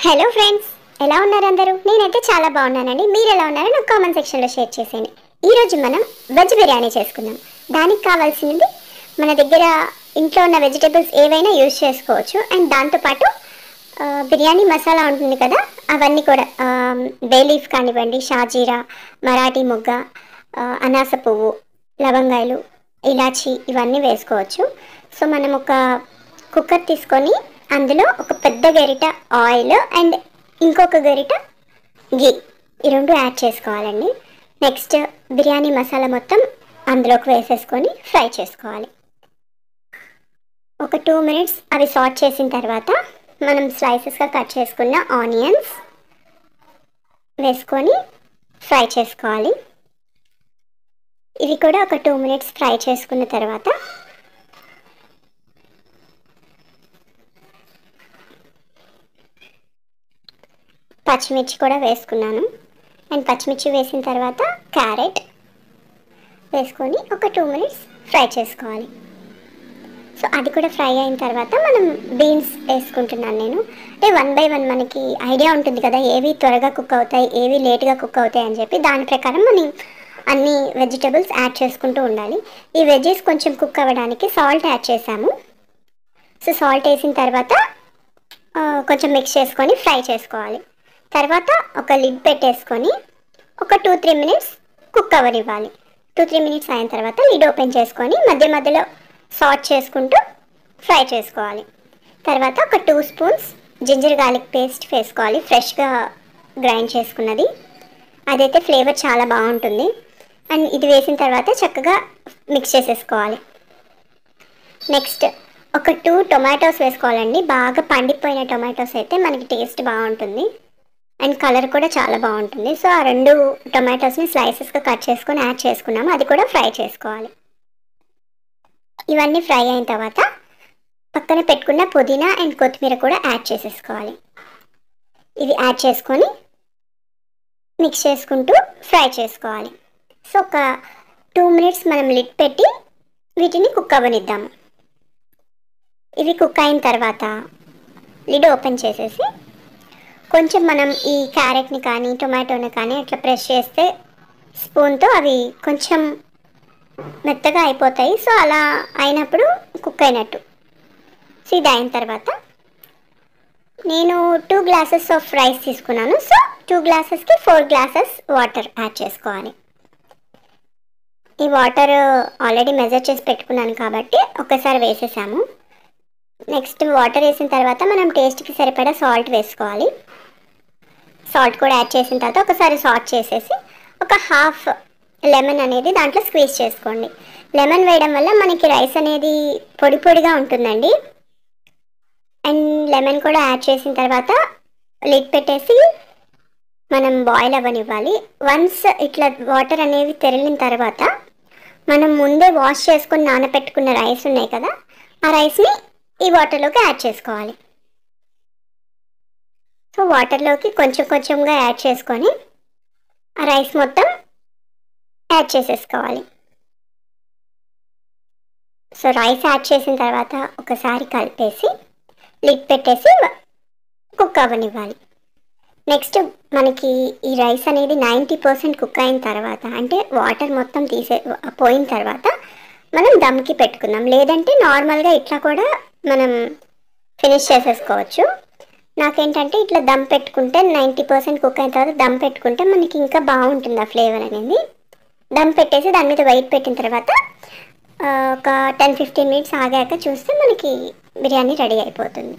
Hello friends, ఎలా ఉన్నారు అందరూ? నేనైతే చాలా బాగున్నానండి. మీరు ఎలా ఉన్నారో నాకు కామెంట్ సెక్షన్లో షేర్ చేసేయండి. ఈరోజు మనం వెజ్ బిర్యానీ చేసుకుందాం. దానికి కావాల్సింది మన దగ్గర ఇంట్లో ఉన్న వెజిటేబుల్స్ ఏవైనా యూజ్ చేసుకోవచ్చు. అండ్ దాంతోపాటు బిర్యానీ మసాలా ఉంటుంది కదా, అవన్నీ కూడా బే లీఫ్ కానివ్వండి, షాజీరా, మరాఠీ మొగ్గ, అనాస పువ్వు, లవంగాయలు, ఇలాచి ఇవన్నీ వేసుకోవచ్చు. సో మనం ఒక కుక్కర్ తీసుకొని అందులో ఒక పెద్ద గరిట ఆయిల్ అండ్ ఇంకొక గరిట గీ, ఈ రెండు యాడ్ చేసుకోవాలండి. నెక్స్ట్ బిర్యానీ మసాలా మొత్తం అందులోకి వేసేసుకొని ఫ్రై చేసుకోవాలి. ఒక 2 minutes అవి సాట్ చేసిన తర్వాత మనం స్లైసెస్గా కట్ చేసుకున్న ఆనియన్స్ వేసుకొని ఫ్రై చేసుకోవాలి. ఇవి కూడా ఒక 2 minutes ఫ్రై చేసుకున్న తర్వాత పచ్చిమిర్చి కూడా వేసుకున్నాను. అండ్ పచ్చిమిర్చి వేసిన తర్వాత క్యారెట్ వేసుకొని ఒక 2 minutes ఫ్రై చేసుకోవాలి. సో అది కూడా ఫ్రై అయిన తర్వాత మనం బీన్స్ వేసుకుంటున్నాను నేను. అంటే 1 by 1 మనకి ఐడియా ఉంటుంది కదా, ఏవి త్వరగా కుక్ అవుతాయి, ఏవి లేట్గా కుక్ అవుతాయి అని చెప్పి. దాని ప్రకారం మనం అన్ని వెజిటబుల్స్ యాడ్ చేసుకుంటూ ఉండాలి. ఈ వెజ్జెస్ కొంచెం కుక్ అవ్వడానికి సాల్ట్ యాడ్ చేసాము. సో సాల్ట్ వేసిన తర్వాత కొంచెం మిక్స్ చేసుకొని ఫ్రై చేసుకోవాలి. తర్వాత ఒక లిడ్ పెట్టేసుకొని ఒక 2-3 minutes కుక్ అవ్వనివ్వాలి. 2-3 minutes అయిన తర్వాత లిడ్ ఓపెన్ చేసుకొని మధ్య మధ్యలో సాట్ చేసుకుంటూ ఫ్రై చేసుకోవాలి. తర్వాత ఒక 2 spoons జింజర్ గార్లిక్ పేస్ట్ వేసుకోవాలి, ఫ్రెష్గా గ్రైండ్ చేసుకున్నది. అదైతే ఫ్లేవర్ చాలా బాగుంటుంది. అండ్ ఇది వేసిన తర్వాత చక్కగా మిక్స్ చేసేసుకోవాలి. నెక్స్ట్ ఒక 2 టొమాటోస్ వేసుకోవాలండి. బాగా పండిపోయిన టొమాటోస్ అయితే మనకి టేస్ట్ బాగుంటుంది అండ్ కలర్ కూడా చాలా బాగుంటుంది. సో ఆ 2 టొమాటోస్ని స్లైసెస్గా కట్ చేసుకొని యాడ్ చేసుకున్నాము. అది కూడా ఫ్రై చేసుకోవాలి. ఇవన్నీ ఫ్రై అయిన తర్వాత పక్కన పెట్టుకున్న పుదీనా అండ్ కొత్తిమీర కూడా యాడ్ చేసేసుకోవాలి. ఇవి యాడ్ చేసుకొని మిక్స్ చేసుకుంటూ ఫ్రై చేసుకోవాలి. సో ఒక 2 minutes మనం లిడ్ పెట్టి వీటిని కుక్ అవ్వనిద్దాము. ఇవి కుక్ అయిన తర్వాత లిడ్ ఓపెన్ చేసేసి కొంచెం మనం ఈ క్యారెట్ని కానీ టొమాటోని కానీ అట్లా ప్రెస్ చేస్తే స్పూన్తో అవి కొంచెం మెత్తగా అయిపోతాయి. సో అలా అయినప్పుడు కుక్ అయినట్టు. సో ఇది అయిన తర్వాత నేను 2 glasses ఆఫ్ రైస్ తీసుకున్నాను. సో 2 glasses-కి 4 glasses వాటర్ యాడ్ చేసుకోవాలి. ఈ వాటర్ ఆల్రెడీ మెజర్ చేసి పెట్టుకున్నాను కాబట్టి ఒకసారి వేసేసాము. నెక్స్ట్ వాటర్ వేసిన తర్వాత మనం టేస్ట్కి సరిపడా సాల్ట్ వేసుకోవాలి. సాల్ట్ కూడా యాడ్ చేసిన తర్వాత ఒకసారి సాల్ట్ చేసేసి ఒక హాఫ్ లెమన్ అనేది దాంట్లో స్క్వీజ్ చేసుకోండి. లెమన్ వేయడం వల్ల మనకి రైస్ అనేది పొడి పొడిగా ఉంటుందండి. అండ్ లెమన్ కూడా యాడ్ చేసిన తర్వాత లిడ్ పెట్టేసి మనం బాయిల్ అవ్వనివ్వాలి. వన్స్ ఇట్లా వాటర్ అనేవి తెరిలిన తర్వాత మనం ముందే వాష్ చేసుకొని నానబెట్టుకున్న రైస్ ఉన్నాయి కదా, ఆ రైస్ని ఈ వాటర్లోకి యాడ్ చేసుకోవాలి. సో వాటర్లోకి కొంచెం కొంచెంగా యాడ్ చేసుకొని ఆ రైస్ మొత్తం యాడ్ చేసేసుకోవాలి. సో రైస్ యాడ్ చేసిన తర్వాత ఒకసారి కలిపేసి లిడ్ పెట్టేసి కుక్ అవ్వనివ్వాలి. నెక్స్ట్ మనకి ఈ రైస్ అనేది 90% కుక్ అయిన తర్వాత, అంటే వాటర్ మొత్తం పోయిన తర్వాత మనం దమ్కి పెట్టుకుందాం. లేదంటే నార్మల్గా ఇట్లా కూడా మనం ఫినిష్ చేసేసుకోవచ్చు. నాకేంటంటే ఇట్లా దమ్ పెట్టుకుంటే 90% కుక్ అయిన తర్వాత దమ్ పెట్టుకుంటే మనకి ఇంకా బాగుంటుంది ఆ ఫ్లేవర్ అనేది. దమ్ పెట్టేసి దాని మీద వెయిట్ పెట్టిన తర్వాత ఒక 10-15 minutes ఆగాక చూస్తే మనకి బిర్యానీ రెడీ అయిపోతుంది.